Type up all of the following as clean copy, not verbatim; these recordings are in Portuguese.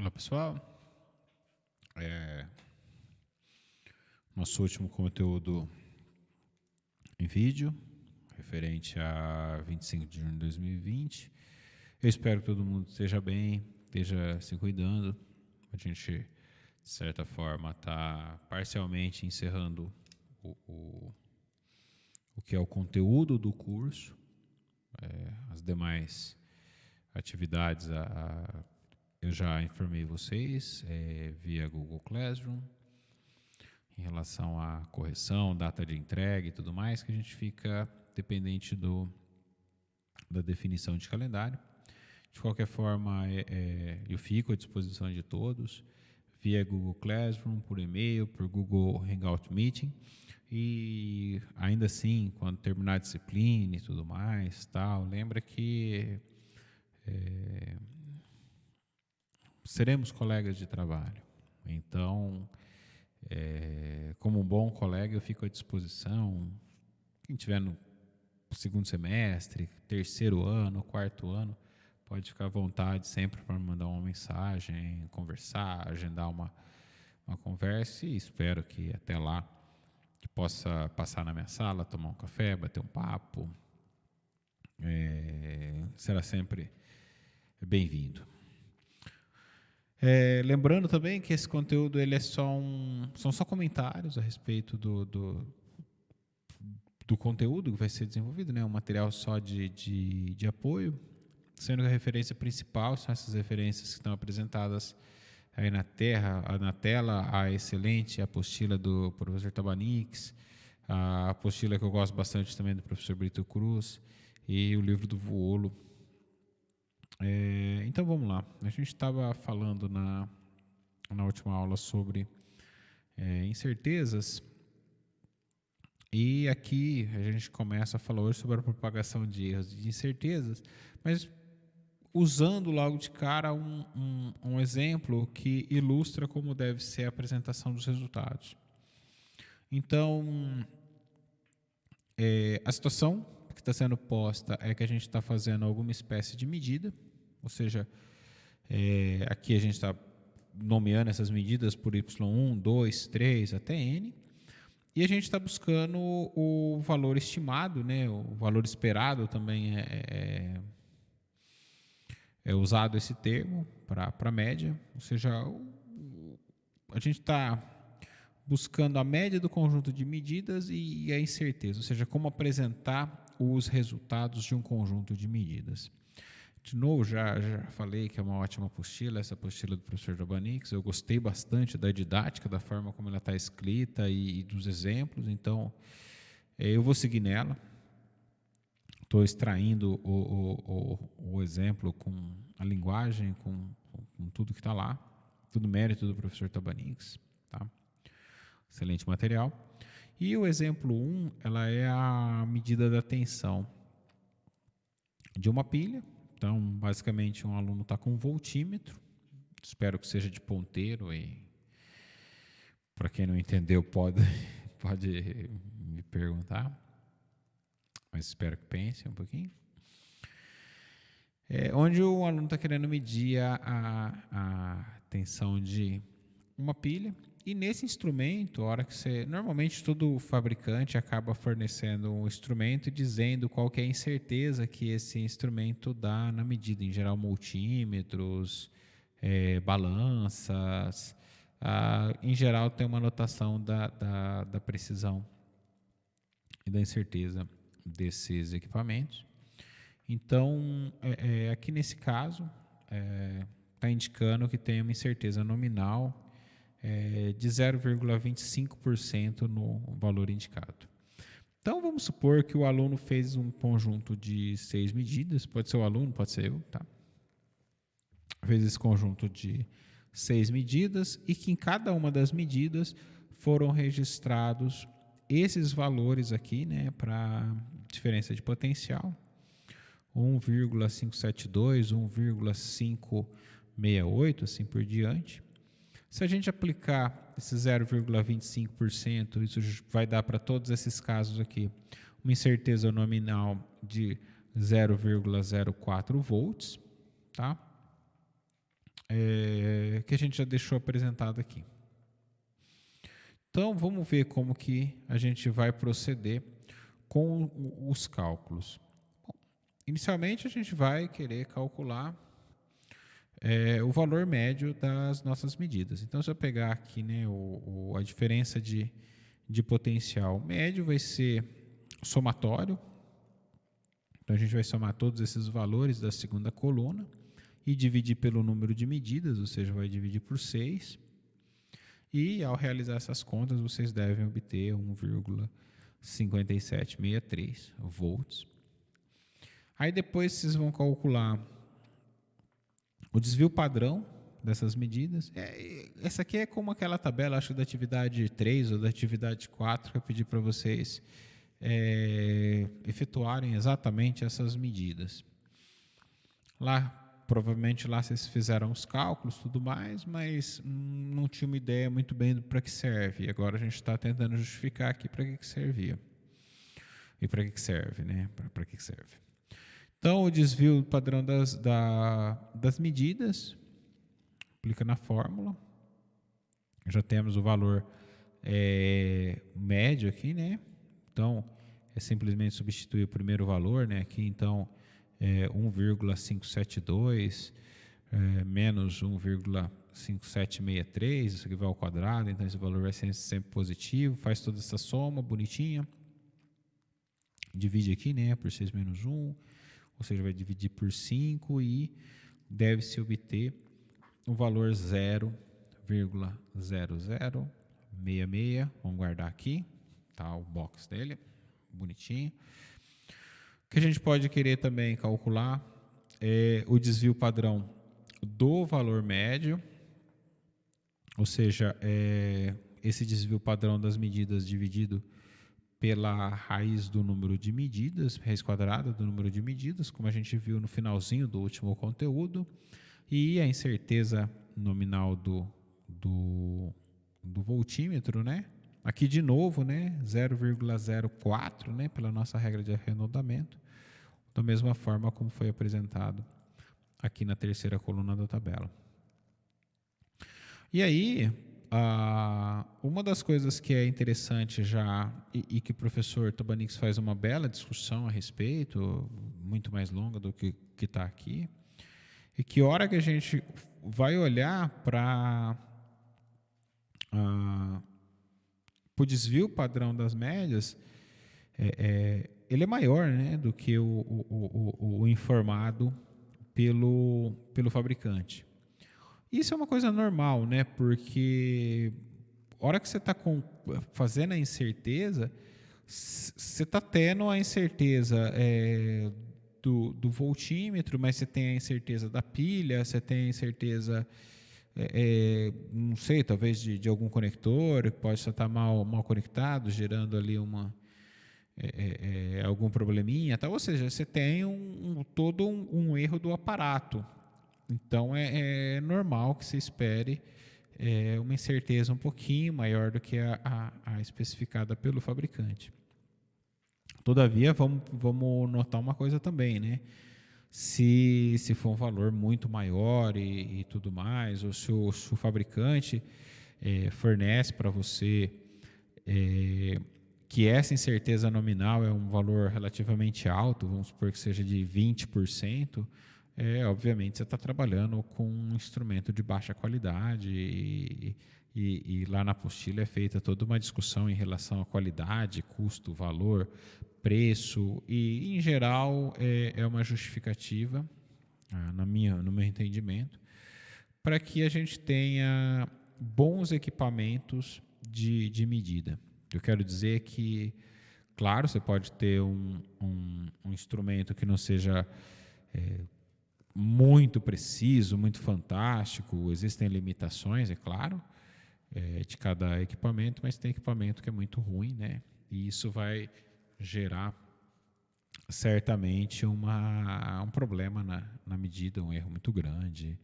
Olá pessoal, é, nosso último conteúdo em vídeo, referente a 25 de junho de 2020. Eu espero que todo mundo esteja bem, esteja se cuidando. A gente, de certa forma, está parcialmente encerrando o que é o conteúdo do curso. As demais atividades eu já informei vocês via Google Classroom, em relação à correção, data de entrega e tudo mais, que a gente fica dependente da definição de calendário. De qualquer forma, eu fico à disposição de todos, via Google Classroom, por e-mail, por Google Hangout Meeting. E ainda assim, quando terminar a disciplina e tudo mais, lembra que seremos colegas de trabalho. Então, como um bom colega, eu fico à disposição. Quem estiver no segundo semestre, terceiro ano, quarto ano, pode ficar à vontade sempre para me mandar uma mensagem, conversar, agendar uma conversa, e espero que até lá que possa passar na minha sala, tomar um café, bater um papo. Será sempre bem-vindo. Lembrando também que esse conteúdo ele são só comentários a respeito do conteúdo que vai ser desenvolvido, né? Um material só de apoio, sendo que a referência principal são essas referências que estão apresentadas aí na tela, a excelente apostila do professor Tabanix, a apostila que eu gosto bastante também do professor Brito Cruz, e o livro do Vuolo. Então vamos lá. A gente estava falando na última aula sobre incertezas, e aqui a gente começa a falar hoje sobre a propagação de erros e de incertezas, mas usando logo de cara um exemplo que ilustra como deve ser a apresentação dos resultados. Então, a situação que está sendo posta é que a gente está fazendo alguma espécie de medida, ou seja, aqui a gente está nomeando essas medidas por Y1, 2, 3 até N, e a gente está buscando o valor estimado, né? O valor esperado também é usado esse termo para média, ou seja, a gente está buscando a média do conjunto de medidas e a incerteza, ou seja, como apresentar os resultados de um conjunto de medidas. De novo, já falei que é uma ótima apostila, essa apostila do professor Tabanix. Eu gostei bastante da didática, da forma como ela está escrita e dos exemplos, então eu vou seguir nela. Estou extraindo o exemplo com a linguagem, com tudo que está lá, tudo mérito do professor Tabanix. Tá? Excelente material. E o exemplo 1, ela é a medida da tensão de uma pilha. Então, basicamente, um aluno está com um voltímetro, espero que seja de ponteiro, e para quem não entendeu pode me perguntar, mas espero que pense um pouquinho. Onde o aluno está querendo medir a tensão de uma pilha, e nesse instrumento, normalmente todo fabricante acaba fornecendo um instrumento dizendo qual que é a incerteza que esse instrumento dá na medida, em geral multímetros, balanças, em geral tem uma anotação da precisão e da incerteza desses equipamentos. Então, aqui nesse caso, está indicando que tem uma incerteza nominal de 0,25% no valor indicado. Então, vamos supor que o aluno fez um conjunto de 6 medidas, pode ser o aluno, pode ser eu, tá? Fez esse conjunto de 6 medidas e que em cada uma das medidas foram registrados esses valores aqui, né, para diferença de potencial, 1,572, 1,568, assim por diante. Se a gente aplicar esse 0,25%, isso vai dar para todos esses casos aqui uma incerteza nominal de 0,04 volts, tá? que a gente já deixou apresentado aqui. Então, vamos ver como que a gente vai proceder com os cálculos. Bom, inicialmente, a gente vai querer calcular o valor médio das nossas medidas. Então, se eu pegar aqui, né, a diferença de potencial médio vai ser somatório. Então, a gente vai somar todos esses valores da segunda coluna e dividir pelo número de medidas, ou seja, vai dividir por 6. E, ao realizar essas contas, vocês devem obter 1,5763 volts. Aí, depois, vocês vão calcular o desvio padrão dessas medidas. Essa aqui é como aquela tabela, acho, da atividade 3 ou da atividade 4, que eu pedi para vocês efetuarem exatamente essas medidas. Lá, provavelmente lá vocês fizeram os cálculos e tudo mais, mas não tinha uma ideia muito bem para que serve. E agora a gente está tentando justificar aqui para que servia. E para que serve, né? Para que serve. Então, o desvio padrão das medidas, aplica na fórmula. Já temos o valor médio aqui, né? Então, é simplesmente substituir o primeiro valor, né? Aqui, então, 1,572 menos 1,5763, isso aqui vai ao quadrado, então esse valor vai ser sempre positivo, faz toda essa soma bonitinha, divide aqui, né, por 6 menos 1, ou seja, vai dividir por 5 e deve-se obter o valor 0,0066, vamos guardar aqui, tá, o box dele, bonitinho. O que a gente pode querer também calcular é o desvio padrão do valor médio, ou seja, esse desvio padrão das medidas dividido pela raiz do número de medidas, raiz quadrada do número de medidas, como a gente viu no finalzinho do último conteúdo, e a incerteza nominal do voltímetro, né? Aqui de novo, né, 0,04, né, pela nossa regra de arredondamento, da mesma forma como foi apresentado aqui na terceira coluna da tabela. E aí, uma das coisas que é interessante já, e que o professor Tobanix faz uma bela discussão a respeito, muito mais longa do que está aqui, é que a hora que a gente vai olhar para o desvio padrão das médias, ele é maior, né, do que o informado pelo fabricante. Isso é uma coisa normal, né, porque a hora que você está fazendo a incerteza, você está tendo a incerteza do voltímetro, mas você tem a incerteza da pilha, você tem a incerteza, não sei, talvez de algum conector que pode estar mal conectado, gerando ali algum probleminha, tá? Ou seja, você tem todo um erro do aparato. Então, é normal que se espere uma incerteza um pouquinho maior do que a especificada pelo fabricante. Todavia, vamos notar uma coisa também, né? Se for um valor muito maior e tudo mais, ou se o fabricante fornece para você que essa incerteza nominal é um valor relativamente alto, vamos supor que seja de 20%, obviamente você está trabalhando com um instrumento de baixa qualidade e lá na apostila é feita toda uma discussão em relação à qualidade, custo, valor, preço e, em geral, é uma justificativa, no meu entendimento, para que a gente tenha bons equipamentos de medida. Eu quero dizer que, claro, você pode ter um instrumento que não seja muito preciso, muito fantástico, existem limitações, é claro, de cada equipamento, mas tem equipamento que é muito ruim, né? E isso vai gerar certamente um problema na medida, um erro muito grande,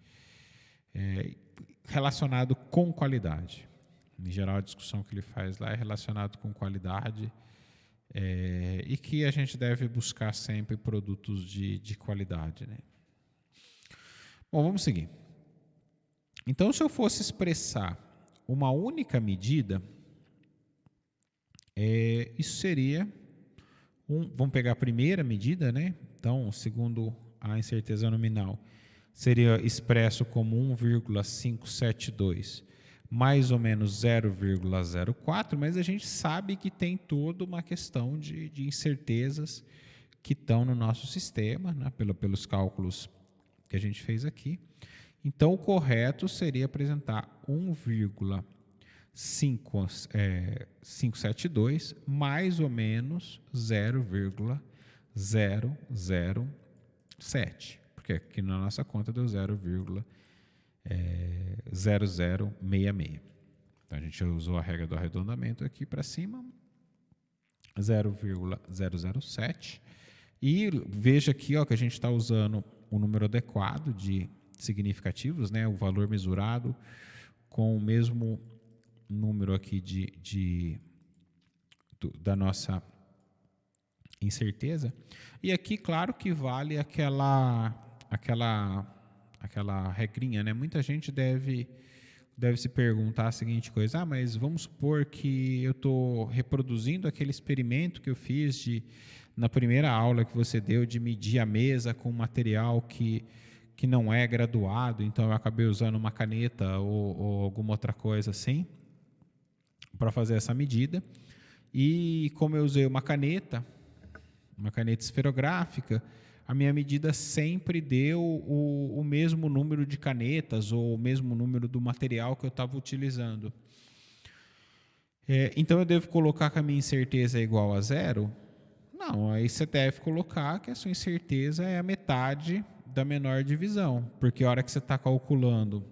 relacionado com qualidade. Em geral, a discussão que ele faz lá é relacionado com qualidade e que a gente deve buscar sempre produtos de qualidade, né? Bom, vamos seguir. Então, se eu fosse expressar uma única medida, isso seria vamos pegar a primeira medida, né? Então, segundo a incerteza nominal, seria expresso como 1,572 mais ou menos 0,04, mas a gente sabe que tem toda uma questão de incertezas que estão no nosso sistema, né? Pelos cálculos que a gente fez aqui. Então, o correto seria apresentar 1,572 mais ou menos 0,007, porque aqui na nossa conta deu 0,0066. Então, a gente usou a regra do arredondamento aqui para cima, 0,007. E veja aqui ó, que a gente está usando o número adequado de significativos, né, o valor mesurado com o mesmo número aqui da nossa incerteza. E aqui, claro que vale aquela regrinha, né? Muita gente deve se perguntar a seguinte coisa: mas vamos supor que eu estou reproduzindo aquele experimento que eu fiz na primeira aula que você deu de medir a mesa com material que não é graduado, então eu acabei usando uma caneta ou alguma outra coisa assim para fazer essa medida. E como eu usei uma caneta esferográfica, a minha medida sempre deu o mesmo número de canetas ou o mesmo número do material que eu estava utilizando. Então eu devo colocar que a minha incerteza é igual a 0? Não, aí você deve colocar que a sua incerteza é a metade da menor divisão, porque a hora que você está calculando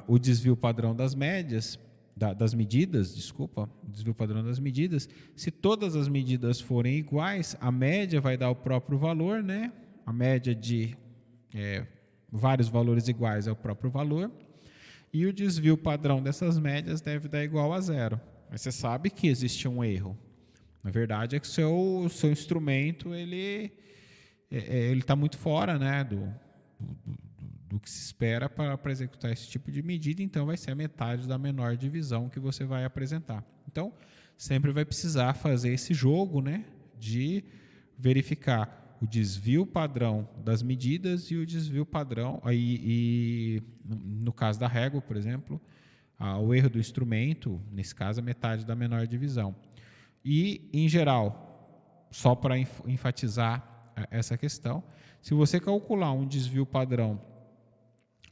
o desvio padrão das médias, das medidas, desculpa, desvio padrão das medidas, se todas as medidas forem iguais, a média vai dar o próprio valor, né? A média de vários valores iguais é o próprio valor, e o desvio padrão dessas médias deve dar igual a 0. Mas você sabe que existe um erro. Na verdade é que o seu instrumento ele está muito fora, né, do que se espera para executar esse tipo de medida, então vai ser a metade da menor divisão que você vai apresentar. Então, sempre vai precisar fazer esse jogo, né, de verificar o desvio padrão das medidas e o desvio padrão, e no caso da régua, por exemplo, o erro do instrumento, nesse caso, a metade da menor divisão. E, em geral, só para enfatizar essa questão, se você calcular um desvio padrão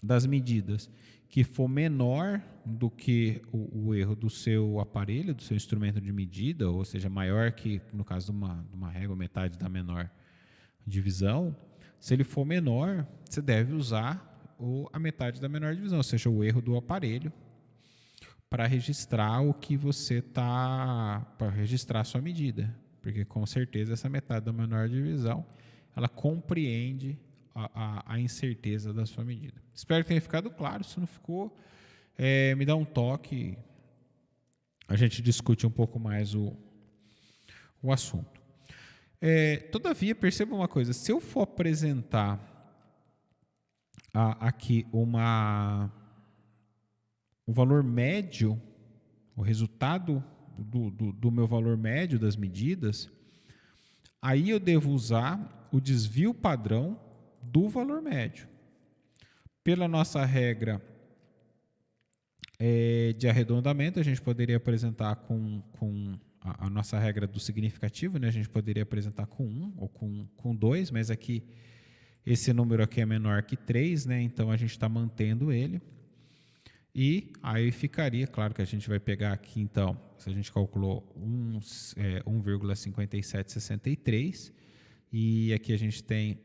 das medidas que for menor do que o erro do seu aparelho, do seu instrumento de medida, ou seja, maior que, no caso de uma régua, metade da menor divisão, se ele for menor, você deve usar a metade da menor divisão, ou seja, o erro do aparelho, para registrar o que você está, para registrar a sua medida, porque com certeza essa metade da menor divisão, ela compreende a incerteza da sua medida. Espero que tenha ficado claro. Se não ficou, me dá um toque, a gente discute um pouco mais o assunto. Todavia, perceba uma coisa: se eu for apresentar aqui o valor médio, o resultado do meu valor médio das medidas, aí eu devo usar o desvio padrão do valor médio. Pela nossa regra de arredondamento, a gente poderia apresentar com a nossa regra do significativo, né? A gente poderia apresentar com 1 ou com 2, mas aqui esse número aqui é menor que 3, né? Então a gente está mantendo ele. E aí ficaria, claro que a gente vai pegar aqui, então, se a gente calculou 1,5763, e aqui a gente tem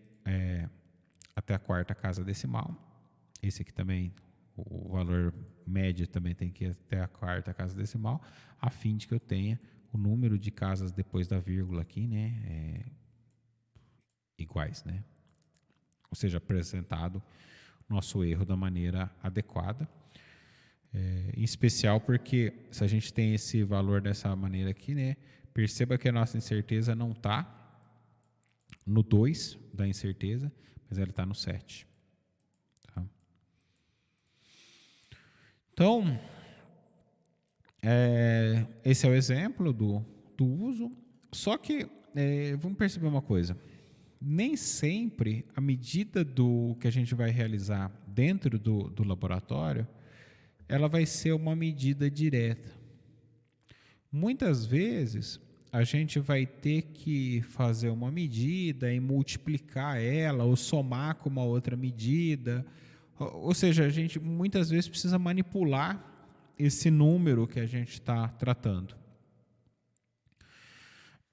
até a quarta casa decimal. Esse aqui também, o valor médio também tem que ir até a quarta casa decimal, a fim de que eu tenha o número de casas depois da vírgula aqui, né, iguais, né? Ou seja, apresentado nosso erro da maneira adequada. Em especial porque se a gente tem esse valor dessa maneira aqui, né, perceba que a nossa incerteza não está no 2 da incerteza, mas ela está no 7. Tá? Então, esse é o exemplo do uso. Só que vamos perceber uma coisa. Nem sempre a medida do que a gente vai realizar dentro do laboratório, ela vai ser uma medida direta. Muitas vezes, a gente vai ter que fazer uma medida e multiplicar ela ou somar com uma outra medida. Ou seja, a gente muitas vezes precisa manipular esse número que a gente está tratando.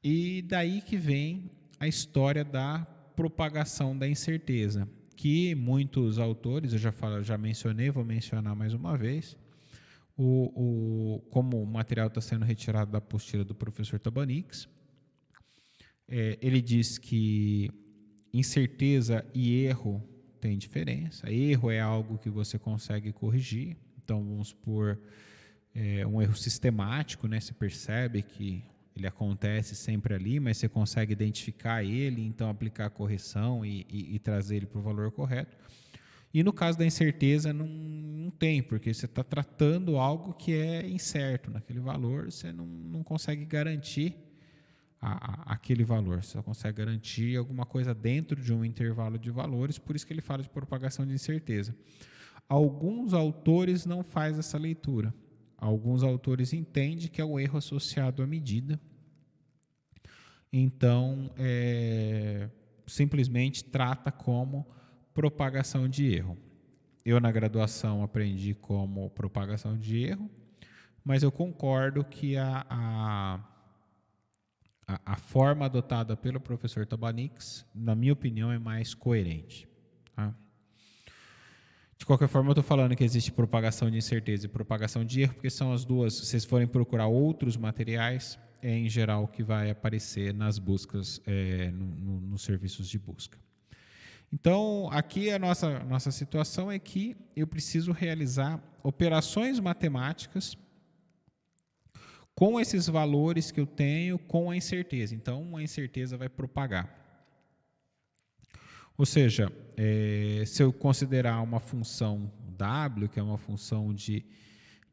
E daí que vem a história da propagação da incerteza, que muitos autores, eu já mencionei, vou mencionar mais uma vez, como o material está sendo retirado da apostila do professor Tabanix, ele diz que incerteza e erro têm diferença. Erro é algo que você consegue corrigir. Então, vamos supor um erro sistemático, né? Você percebe que ele acontece sempre ali, mas você consegue identificar ele, então aplicar a correção e trazer ele para o valor correto. E no caso da incerteza, não tem, porque você está tratando algo que é incerto. Naquele valor, você não consegue garantir aquele valor. Você só consegue garantir alguma coisa dentro de um intervalo de valores, por isso que ele fala de propagação de incerteza. Alguns autores não fazem essa leitura. Alguns autores entendem que é um erro associado à medida. Então, simplesmente trata como propagação de erro. Eu, na graduação, aprendi como propagação de erro, mas eu concordo que a forma adotada pelo professor Tabanix, na minha opinião, é mais coerente. Tá? De qualquer forma, eu estou falando que existe propagação de incerteza e propagação de erro, porque são as duas. Se vocês forem procurar outros materiais, é em geral o que vai aparecer nas buscas, nos serviços de busca. Então, aqui a nossa situação é que eu preciso realizar operações matemáticas com esses valores que eu tenho, com a incerteza. Então, a incerteza vai propagar. Ou seja, se eu considerar uma função w, que é uma função de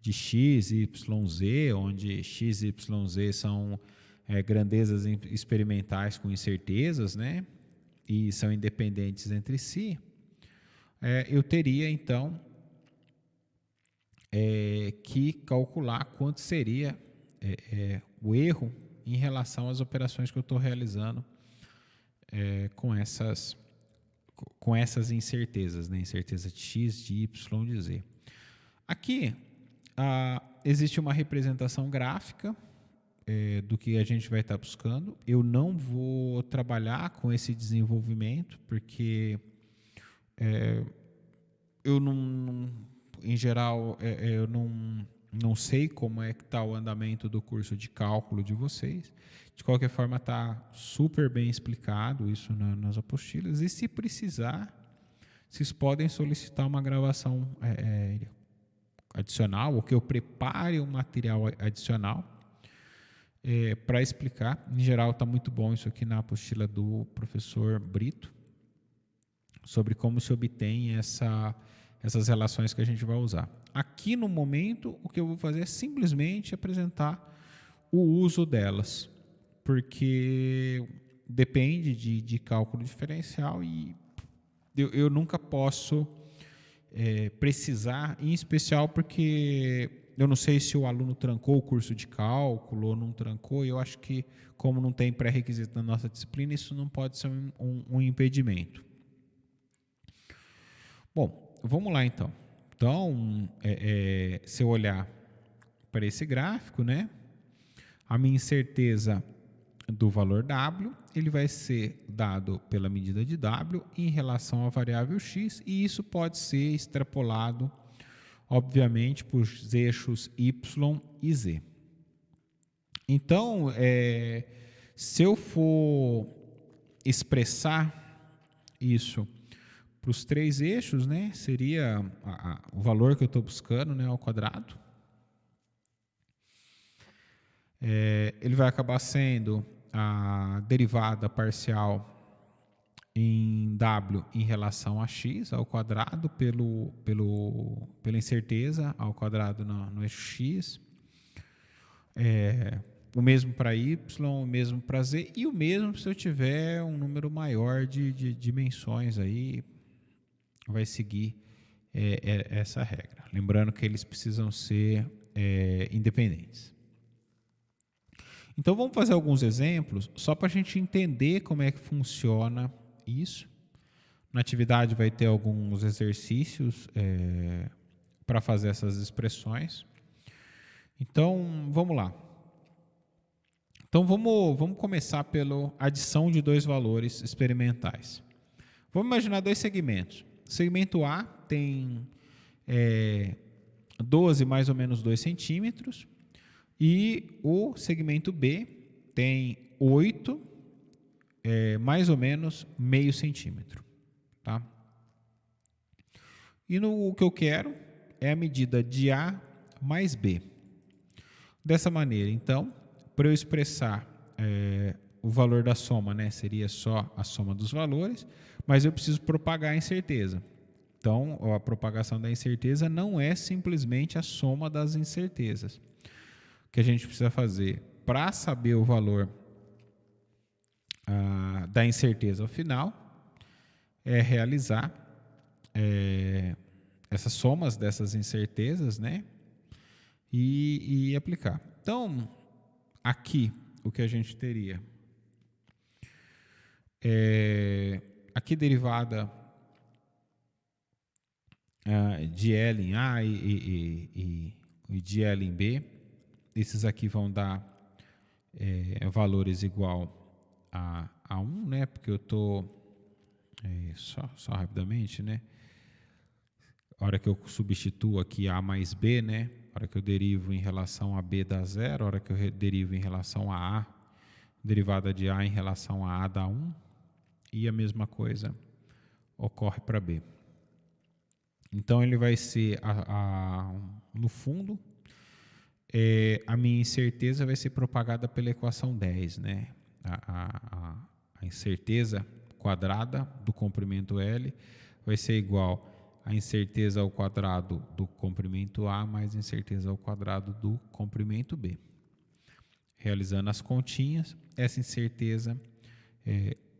x, y, z, onde x, y, z são grandezas experimentais com incertezas, né? E são independentes entre si, eu teria, então, que calcular quanto seria o erro em relação às operações que eu estou realizando com essas incertezas, né? Incerteza de x, de y, de z. Aqui, existe uma representação gráfica do que a gente vai estar buscando. Eu não vou trabalhar com esse desenvolvimento, porque eu não, em geral, eu não sei como é que está o andamento do curso de cálculo de vocês. De qualquer forma, está super bem explicado isso nas apostilas. E se precisar, vocês podem solicitar uma gravação adicional, ou que eu prepare um material adicional para explicar. Em geral, está muito bom isso aqui na apostila do professor Brito, sobre como se obtém essas relações que a gente vai usar. Aqui no momento, o que eu vou fazer é simplesmente apresentar o uso delas, porque depende de cálculo diferencial e eu nunca posso precisar, em especial porque eu não sei se o aluno trancou o curso de cálculo ou não trancou, e eu acho que, como não tem pré-requisito na nossa disciplina, isso não pode ser um impedimento. Bom, vamos lá então. Então, se eu olhar para esse gráfico, né, a minha incerteza do valor W, ele vai ser dado pela medida de W em relação à variável X, e isso pode ser extrapolado, obviamente, por eixos Y e Z. Então, se eu for expressar isso para os três eixos, né, seria o valor que eu estou buscando, né, ao quadrado. Ele vai acabar sendo a derivada parcial em W em relação a x ao quadrado pela incerteza ao quadrado no eixo x. O mesmo para y, o mesmo para z e o mesmo se eu tiver um número maior de dimensões aí, vai seguir essa regra. Lembrando que eles precisam ser independentes. Então vamos fazer alguns exemplos só para a gente entender como é que funciona isso. Na atividade vai ter alguns exercícios para fazer essas expressões. Então vamos lá. Então vamos começar pela adição de dois valores experimentais. Vamos imaginar dois segmentos. O segmento A tem 12 mais ou menos 2 centímetros e o segmento B tem 8 mais ou menos meio centímetro. Tá? E o que eu quero é a medida de A mais B. Dessa maneira, então, para eu expressar o valor da soma, né, seria só a soma dos valores, mas eu preciso propagar a incerteza. Então, a propagação da incerteza não é simplesmente a soma das incertezas. O que a gente precisa fazer para saber o valor da incerteza ao final é realizar essas somas dessas incertezas, né, e aplicar. Então, aqui o que a gente teria aqui derivada de L em A e de L em B. Esses aqui vão dar valores igual a 1, né? Porque eu estou só rapidamente, né? A hora que eu substituo aqui A mais B, né? A hora que eu derivo em relação a B dá 0, a hora que eu derivo em relação a A, derivada de A em relação a dá 1, e a mesma coisa ocorre para B. Então, ele vai ser, no fundo, a minha incerteza vai ser propagada pela equação 10, né? A incerteza quadrada do comprimento L vai ser igual a incerteza ao quadrado do comprimento A mais incerteza ao quadrado do comprimento B. Realizando as continhas, essa incerteza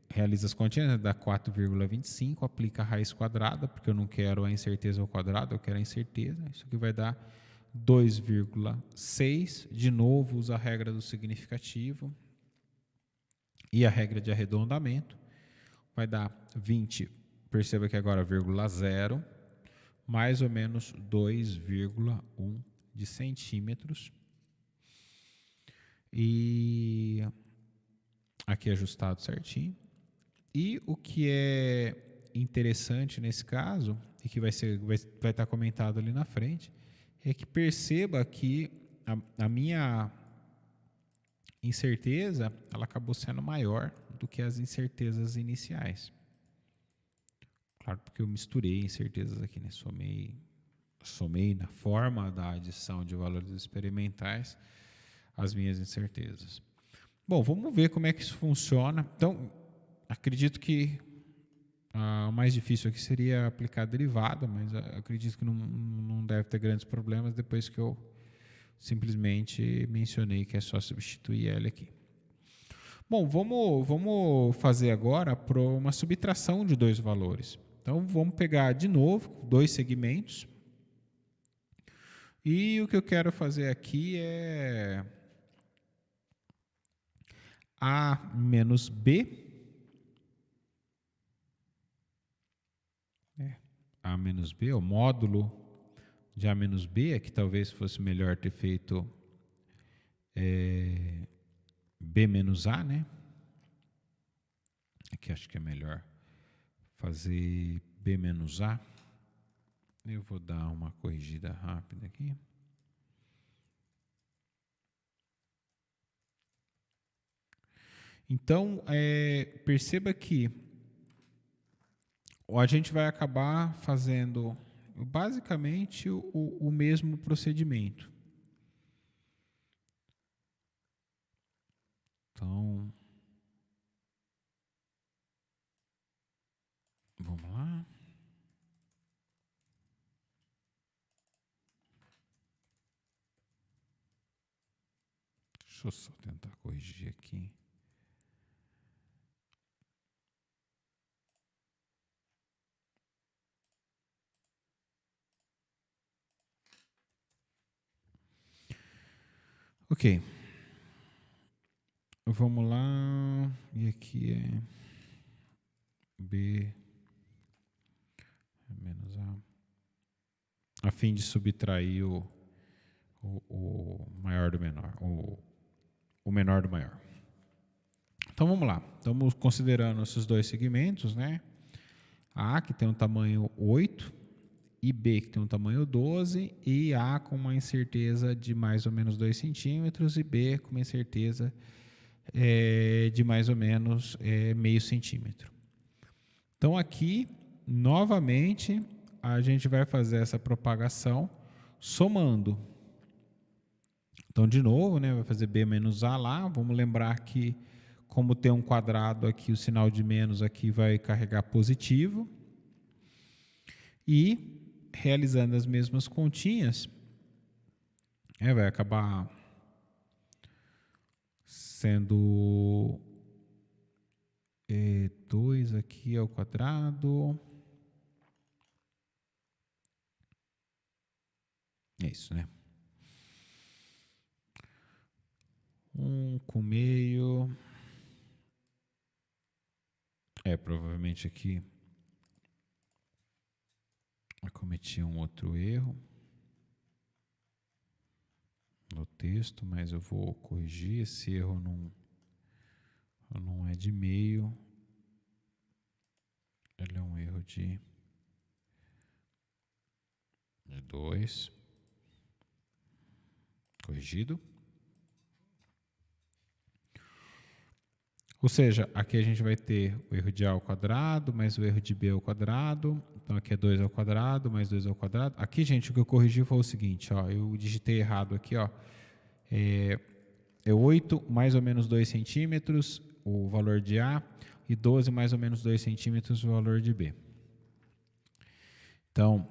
realiza as continhas, dá 4,25, aplica a raiz quadrada, porque eu não quero a incerteza ao quadrado, eu quero a incerteza. Isso aqui vai dar 2,6. De novo, usa a regra do significativo e a regra de arredondamento. Vai dar 20, perceba que agora vírgula 0, mais ou menos 2,1 de centímetros. E aqui ajustado certinho. E o que é interessante nesse caso, e que vai estar comentado ali na frente, é que perceba que a minha incerteza ela acabou sendo maior do que as incertezas iniciais. Claro, porque eu misturei incertezas aqui, né? Somei na forma da adição de valores experimentais as minhas incertezas. Bom, vamos ver como é que isso funciona. Então, acredito que o mais difícil aqui seria aplicar a derivada, mas acredito que não deve ter grandes problemas depois que eu simplesmente mencionei que é só substituir L aqui. Bom, vamos fazer agora uma subtração de dois valores. Então, vamos pegar de novo dois segmentos. E o que eu quero fazer aqui é A menos B. A menos B, o módulo de A menos B, que talvez fosse melhor ter feito B menos A, né? Aqui acho que é melhor fazer B menos A. Eu vou dar uma corrigida rápida aqui. Então, perceba que a gente vai acabar fazendo basicamente o mesmo procedimento. Então, Deixa eu só tentar corrigir aqui. Ok. Vamos lá. E aqui é B menos A. A fim de subtrair o maior do menor. O menor do maior. Então vamos lá. Estamos considerando esses dois segmentos, né? A que tem um tamanho 8 e B que tem um tamanho 12 e A com uma incerteza de mais ou menos 2 centímetros e B com uma incerteza de mais ou menos meio centímetro. Então aqui, novamente, a gente vai fazer essa propagação somando. Então, de novo, né, vai fazer B menos A lá. Vamos lembrar que, como tem um quadrado aqui, o sinal de menos aqui vai carregar positivo. E, realizando as mesmas continhas, vai acabar sendo 2 aqui ao quadrado. É isso, né? 1 com meio. Provavelmente aqui eu cometi um outro erro no texto, mas eu vou corrigir. Esse erro não é de meio, ele é um erro de 2. Corrigido. Ou seja, aqui a gente vai ter o erro de A ao quadrado, mais o erro de B ao quadrado. Então aqui é 2 ao quadrado, mais 2 ao quadrado. Aqui, gente, o que eu corrigi foi o seguinte, ó, eu digitei errado aqui, ó. É 8 mais ou menos 2 centímetros, o valor de A, e 12 mais ou menos 2 centímetros, o valor de B. Então,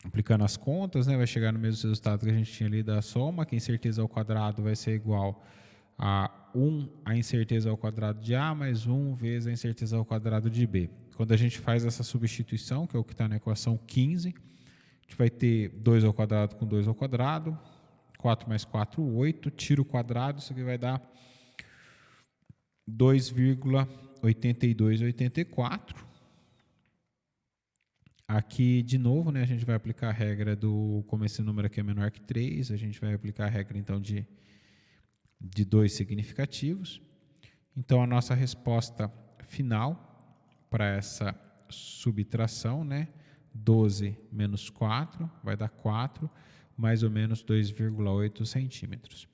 aplicando as contas, né, vai chegar no mesmo resultado que a gente tinha ali da soma, que a incerteza ao quadrado vai ser igual a 1 a incerteza ao quadrado de A mais 1 vezes a incerteza ao quadrado de B. Quando a gente faz essa substituição, que é o que está na equação 15, a gente vai ter 2 ao quadrado com 2 ao quadrado, 4 mais 4, 8, tira o quadrado, isso aqui vai dar 2,8284. Aqui, de novo, né, a gente vai aplicar a regra do, como esse número aqui é menor que 3, a gente vai aplicar a regra, então, de 2 significativos. Então, a nossa resposta final para essa subtração, né, 12 menos 4, vai dar 4, mais ou menos 2,8 centímetros.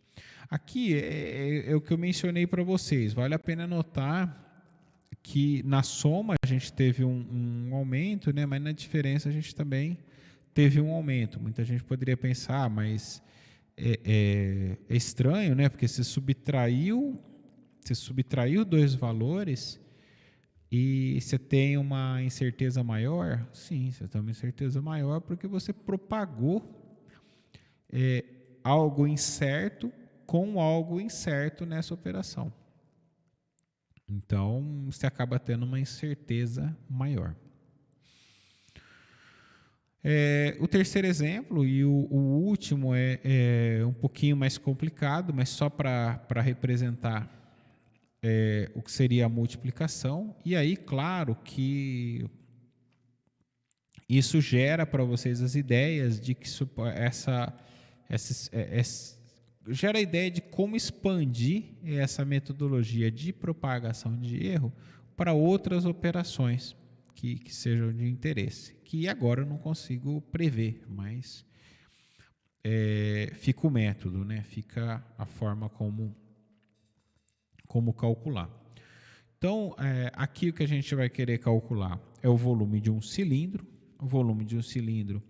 Aqui é o que eu mencionei para vocês. Vale a pena notar que na soma a gente teve um aumento, né, mas na diferença a gente também teve um aumento. Muita gente poderia pensar, mas é estranho, né, porque você subtraiu dois valores e você tem uma incerteza maior. Sim, você tem uma incerteza maior porque você propagou algo incerto com algo incerto nessa operação. Então, você acaba tendo uma incerteza maior. O terceiro exemplo e o último é um pouquinho mais complicado, mas só para representar o que seria a multiplicação. E aí, claro que isso gera para vocês as ideias de que gera a ideia de como expandir essa metodologia de propagação de erro para outras operações que sejam de interesse, que agora eu não consigo prever, mas fica o método, né? Fica a forma como calcular. Então, aqui o que a gente vai querer calcular é o volume de um cilindro. O volume de um cilindro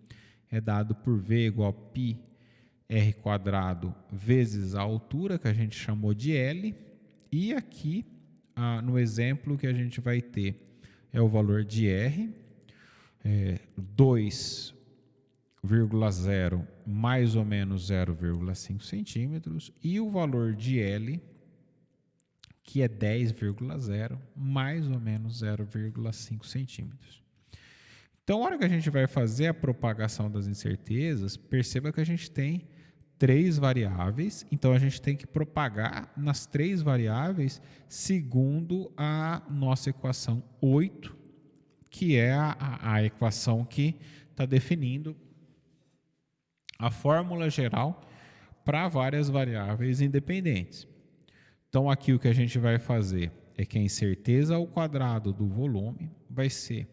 é dado por V igual a π r quadrado vezes a altura, que a gente chamou de L. E aqui, no exemplo que a gente vai ter, é o valor de R, 2 1,0 mais ou menos 0,5 centímetros, e o valor de L, que é 10,0 mais ou menos 0,5 centímetros. Então, na hora que a gente vai fazer a propagação das incertezas, perceba que a gente tem 3 variáveis, então a gente tem que propagar nas 3 variáveis segundo a nossa equação 8, que é a equação que está definindo a fórmula geral para várias variáveis independentes. Então, aqui o que a gente vai fazer é que a incerteza ao quadrado do volume vai ser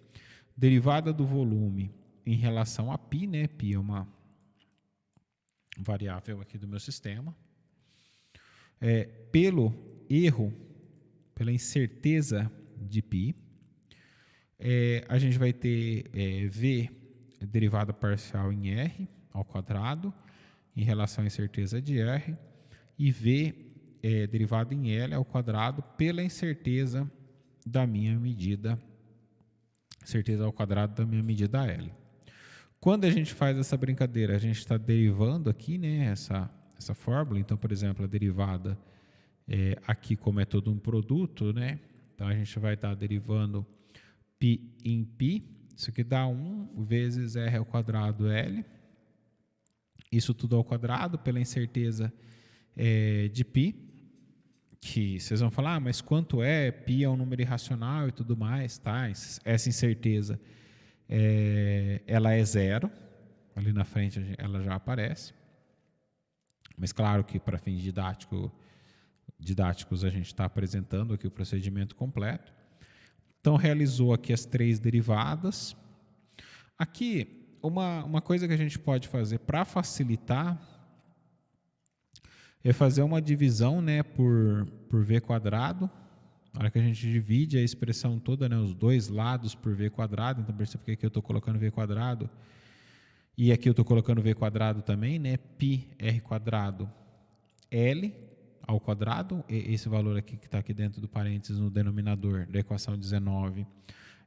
derivada do volume em relação a π, né? Π é uma variável aqui do meu sistema. Pelo erro, pela incerteza de π, a gente vai ter V derivada parcial em R ao quadrado em relação à incerteza de R, e V derivado em L ao quadrado pela incerteza da minha medida, certeza ao quadrado da minha medida L. Quando a gente faz essa brincadeira, a gente está derivando aqui, né, essa fórmula. Então, por exemplo, a derivada aqui, como é todo um produto, né, então a gente vai estar derivando π em π. Isso aqui dá 1 vezes R ao quadrado L. Isso tudo ao quadrado pela incerteza de π, que vocês vão falar, mas quanto é? Π é um número irracional e tudo mais, tá? Essa incerteza, ela é 0, ali na frente ela já aparece, mas claro que para fins didáticos a gente está apresentando aqui o procedimento completo. Então, realizou aqui as 3 derivadas. Aqui, uma coisa que a gente pode fazer para facilitar é fazer uma divisão, né, por v quadrado. Na hora que a gente divide a expressão toda, né, os dois lados por v quadrado, então perceba que aqui eu estou colocando v quadrado e aqui eu estou colocando v quadrado também, né, π r quadrado L ao quadrado, esse valor aqui que está aqui dentro do parênteses no denominador da equação 19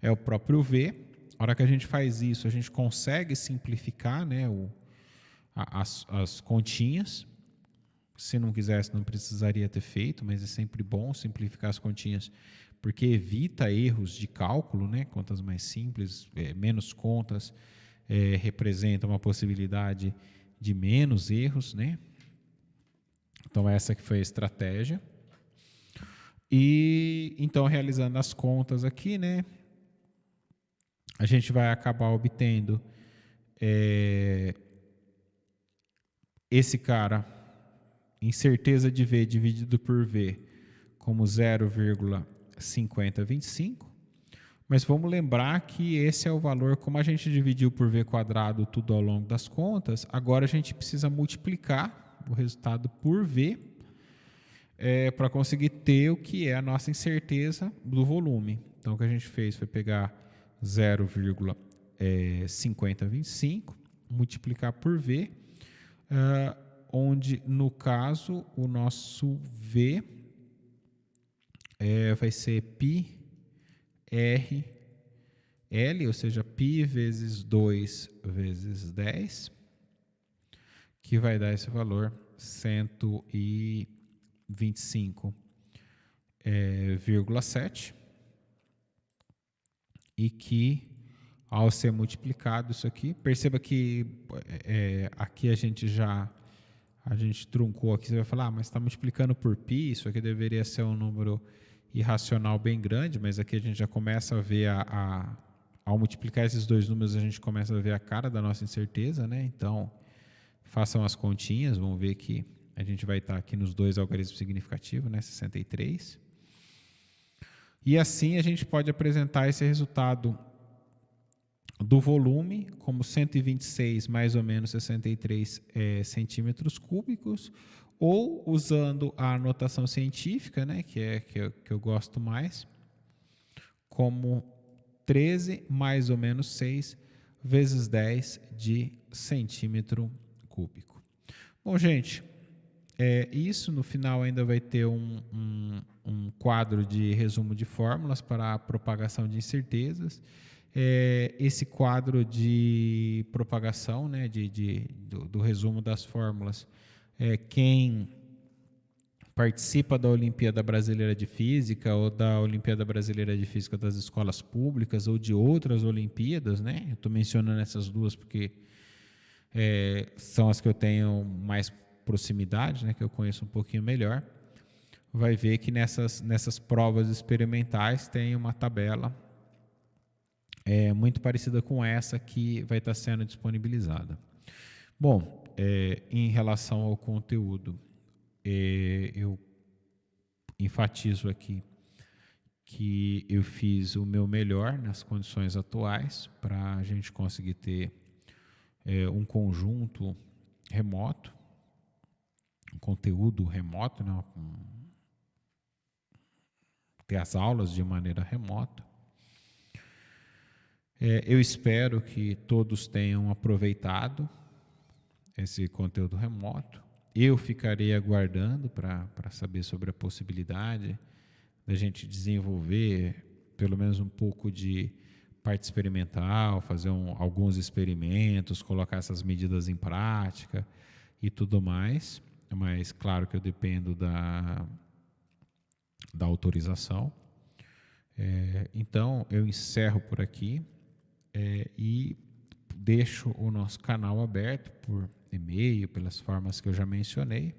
é o próprio v. Na hora que a gente faz isso, a gente consegue simplificar, né, as continhas. Se não quisesse, não precisaria ter feito, mas é sempre bom simplificar as continhas, porque evita erros de cálculo, né? Contas mais simples, menos contas, representa uma possibilidade de menos erros, né? Então, essa que foi a estratégia. E, então, realizando as contas aqui, né? A gente vai acabar obtendo esse cara, incerteza de V dividido por V, como 0,5025, mas vamos lembrar que esse é o valor, como a gente dividiu por V quadrado tudo ao longo das contas, agora a gente precisa multiplicar o resultado por V para conseguir ter o que é a nossa incerteza do volume. Então, o que a gente fez foi pegar 0,5025, multiplicar por V, onde, no caso, o nosso V vai ser π r L, ou seja, π vezes 2 vezes 10, que vai dar esse valor 125,7, e que, ao ser multiplicado isso aqui, perceba que aqui a gente truncou aqui, você vai falar, mas está multiplicando por π, isso aqui deveria ser um número irracional bem grande, mas aqui a gente já começa a ver, ao multiplicar esses dois números, a gente começa a ver a cara da nossa incerteza, né? Então, façam as continhas, vão ver que a gente vai estar aqui nos dois algarismos significativos, né? 63. E assim a gente pode apresentar esse resultado do volume como 126 mais ou menos 63 centímetros cúbicos, ou usando a notação científica, né, que eu gosto mais, como 13 mais ou menos 6 vezes 10 de centímetro cúbico. Bom, gente, isso no final ainda vai ter um quadro de resumo de fórmulas para a propagação de incertezas. esse quadro de propagação, né, do resumo das fórmulas. Quem participa da Olimpíada Brasileira de Física ou da Olimpíada Brasileira de Física das escolas públicas ou de outras Olimpíadas, né? Eu estou mencionando essas duas porque são as que eu tenho mais proximidade, né? Que eu conheço um pouquinho melhor. Vai ver que nessas provas experimentais tem uma tabela muito parecida com essa que vai estar sendo disponibilizada. Bom, em relação ao conteúdo, eu enfatizo aqui que eu fiz o meu melhor nas condições atuais para a gente conseguir ter um conjunto remoto, um conteúdo remoto, né? Ter as aulas de maneira remota. Eu espero que todos tenham aproveitado esse conteúdo remoto. Eu ficarei aguardando para saber sobre a possibilidade da gente desenvolver pelo menos um pouco de parte experimental, fazer alguns experimentos, colocar essas medidas em prática e tudo mais. Mas claro que eu dependo da autorização. Então eu encerro por aqui e deixo o nosso canal aberto por e-mail, pelas formas que eu já mencionei.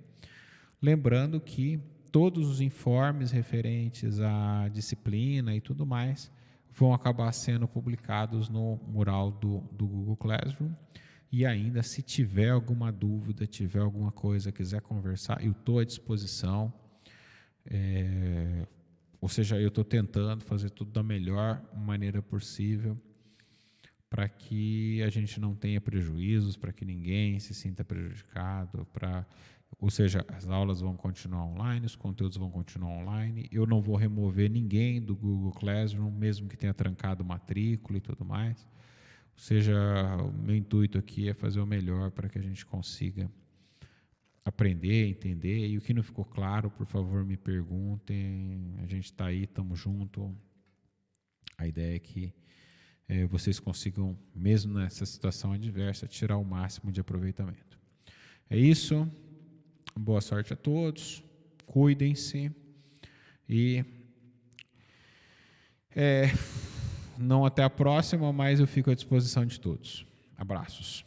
Lembrando que todos os informes referentes à disciplina e tudo mais vão acabar sendo publicados no mural do Google Classroom. E ainda, se tiver alguma dúvida, tiver alguma coisa, quiser conversar, eu estou à disposição. Ou seja, eu estou tentando fazer tudo da melhor maneira possível para que a gente não tenha prejuízos, para que ninguém se sinta prejudicado, ou seja, as aulas vão continuar online, os conteúdos vão continuar online, eu não vou remover ninguém do Google Classroom, mesmo que tenha trancado matrícula e tudo mais. Ou seja, o meu intuito aqui é fazer o melhor para que a gente consiga aprender, entender, e o que não ficou claro, por favor, me perguntem, a gente está aí, estamos juntos. A ideia é que vocês consigam, mesmo nessa situação adversa, tirar o máximo de aproveitamento. É isso, boa sorte a todos, cuidem-se e não até a próxima, mas eu fico à disposição de todos. Abraços.